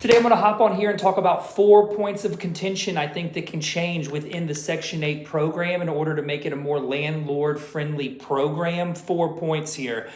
Today I'm going to hop on here and talk about 4 points of contention I think that can change within the Section 8 program in order to make it a more landlord-friendly program. 4 points here.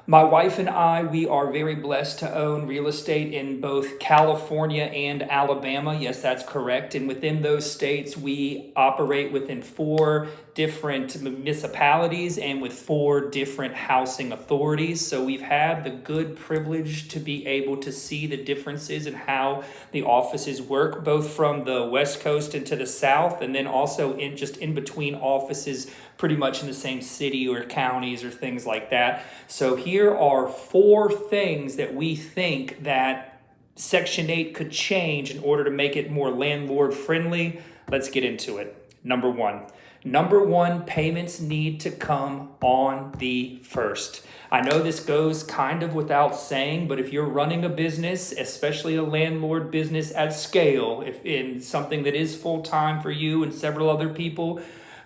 My wife and I, we are very blessed to own real estate in both California and Alabama. Yes, that's correct. And within those states, we operate within 4 different municipalities and with 4 different housing authorities. So we've had the good privilege to be able to see the differences in how the offices work, both from the West Coast into the South, and then also in between offices pretty much in the same city or counties or things like that. So here are 4 things that we think that Section 8 could change in order to make it more landlord friendly. Let's get into it. Number one, payments need to come on the first. I know this goes kind of without saying, but if you're running a business, especially a landlord business at scale, if in something that is full-time for you and several other people,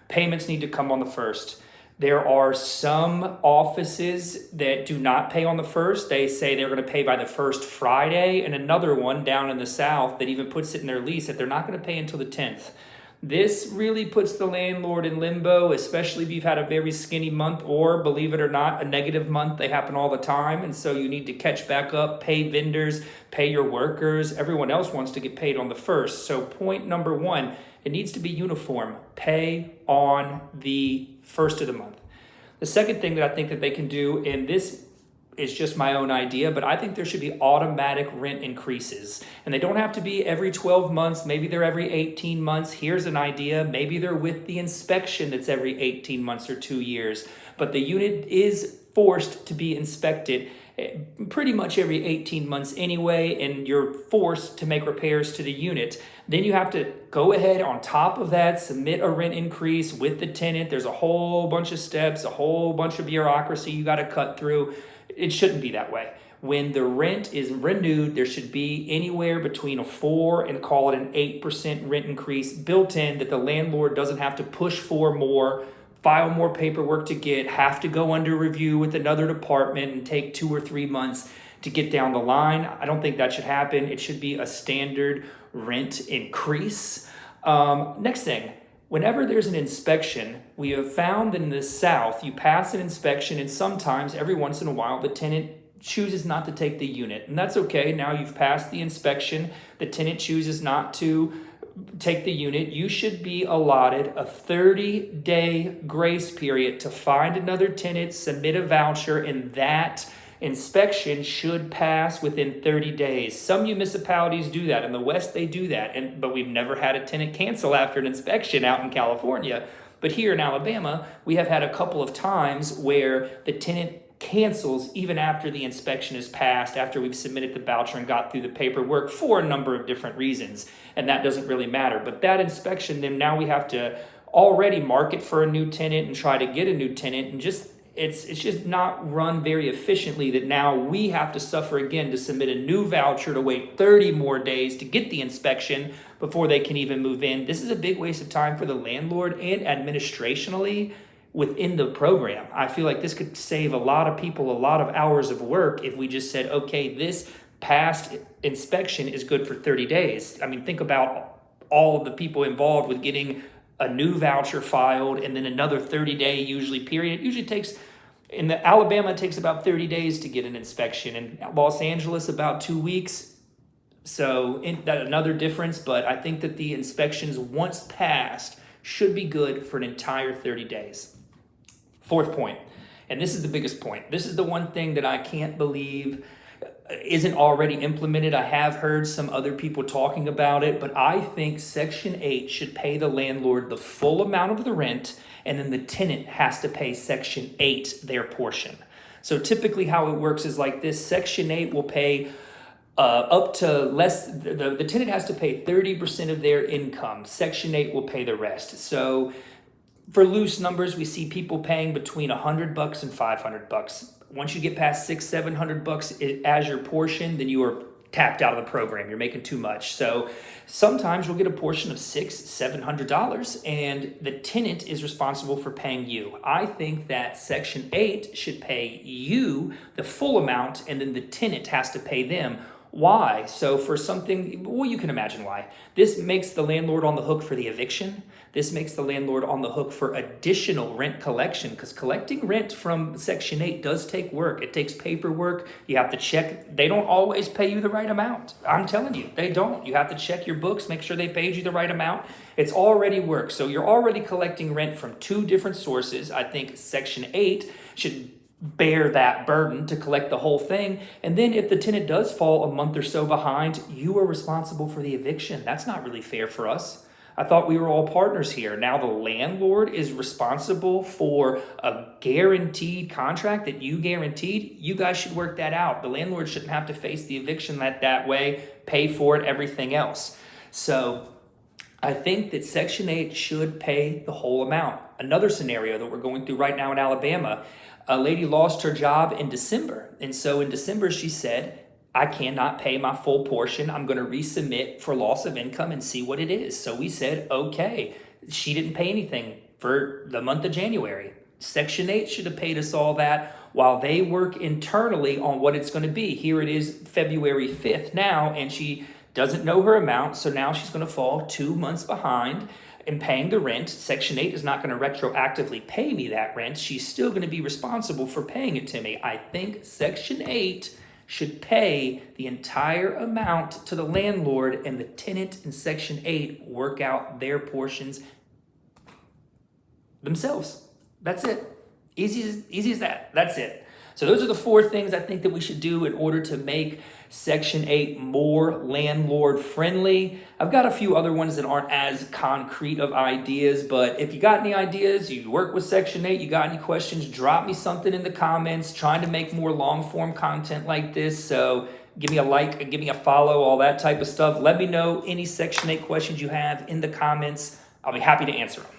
payments need to come on the first. There are some offices that do not pay on the first. They say they're going to pay by the first Friday, and another one down in the South that even puts it in their lease that they're not going to pay until the 10th. This really puts the landlord in limbo, especially if you've had a very skinny month or, believe it or not, a negative month. They happen all the time, and so you need to catch back up, pay vendors, pay your workers. Everyone else wants to get paid on the first. So point number 1, it needs to be uniform. Pay on the first of the month. The second thing that I think that they can do, and this is just my own idea, but I think there should be automatic rent increases. And they don't have to be every 12 months. Maybe they're every 18 months. Here's an idea. Maybe they're with the inspection that's every 18 months or 2 years. But the unit is forced to be inspected pretty much every 18 months anyway, and you're forced to make repairs to the unit. Then you have to go ahead on top of that, submit a rent increase with the tenant. There's a whole bunch of steps, a whole bunch of bureaucracy you got to cut through. It shouldn't be that way. When the rent is renewed, there should be anywhere between a 4 and call it an 8% rent increase built in that the landlord doesn't have to push for more, file more paperwork to get, have to go under review with another department and take 2 or 3 months to get down the line. I don't think that should happen. It should be a standard rent increase. Next thing, whenever there's an inspection, we have found that in the South, you pass an inspection and sometimes every once in a while, the tenant chooses not to take the unit. And that's okay. Now you've passed the inspection. The tenant chooses not to take the unit. You should be allotted a 30-day grace period to find another tenant, submit a voucher, and that inspection should pass within 30 days. Some municipalities do that. In the West, they do that. But we've never had a tenant cancel after an inspection out in California. But here in Alabama, we have had a couple of times where the tenant cancels even after the inspection is passed, after we've submitted the voucher and got through the paperwork for a number of different reasons. And that doesn't really matter. But that inspection, then now we have to already market for a new tenant and try to get a new tenant, and it's just not run very efficiently that now we have to suffer again to submit a new voucher to wait 30 more days to get the inspection before they can even move in. This is a big waste of time for the landlord and administrationally within the program. I feel like this could save a lot of people a lot of hours of work if we just said, okay, this past inspection is good for 30 days. I mean, think about all of the people involved with getting a new voucher filed and then another 30-day usually period. It usually takes, in the Alabama, it takes about 30 days to get an inspection. In Los Angeles, about 2 weeks. So that's another difference, but I think that the inspections, once passed, should be good for an entire 30 days. 4th point, and this is the biggest point. This is the one thing that I can't believe isn't already implemented. I have heard some other people talking about it, but I think Section 8 should pay the landlord the full amount of the rent, and then the tenant has to pay Section 8 their portion. So typically how it works is like this. Section 8 will pay up to less, the tenant has to pay 30% of their income. Section 8 will pay the rest. So for loose numbers, we see people paying between $100 and $500. Once you get past $600-700 as your portion, then you are tapped out of the program. You're making too much. So sometimes you'll get a portion of $600-700, and the tenant is responsible for paying you. I think that Section 8 should pay you the full amount, and then the tenant has to pay them. Why? So for something, well, you can imagine why. This makes the landlord on the hook for the eviction. This makes the landlord on the hook for additional rent collection, because collecting rent from Section 8 does take work. It takes paperwork. You have to check. They don't always pay you the right amount. I'm telling you, they don't. You have to check your books, make sure they paid you the right amount. It's already work. So you're already collecting rent from two different sources. I think Section 8 should bear that burden to collect the whole thing. And then if the tenant does fall a month or so behind, you are responsible for the eviction. That's not really fair for us. I thought we were all partners here. Now the landlord is responsible for a guaranteed contract that you guaranteed. You guys should work that out. The landlord shouldn't have to face the eviction that way, pay for it, everything else. So I think that Section 8 should pay the whole amount. Another scenario that we're going through right now in Alabama, a lady lost her job in December. And so in December, she said, I cannot pay my full portion. I'm going to resubmit for loss of income and see what it is. So we said, okay. She didn't pay anything for the month of January. Section 8 should have paid us all that while they work internally on what it's going to be. Here it is February 5th now, and she doesn't know her amount. So now she's going to fall 2 months behind in paying the rent. Section 8 is not going to retroactively pay me that rent. She's still going to be responsible for paying it to me. I think Section 8 should pay the entire amount to the landlord, and the tenant in Section 8 work out their portions themselves. That's it. Easy as that. That's it. So those are the four things I think that we should do in order to make Section 8 more landlord friendly. I've got a few other ones that aren't as concrete of ideas, but if you got any ideas, you work with Section 8, you got any questions, drop me something in the comments. Trying to make more long form content like this. So give me a like, give me a follow, all that type of stuff. Let me know any Section 8 questions you have in the comments. I'll be happy to answer them.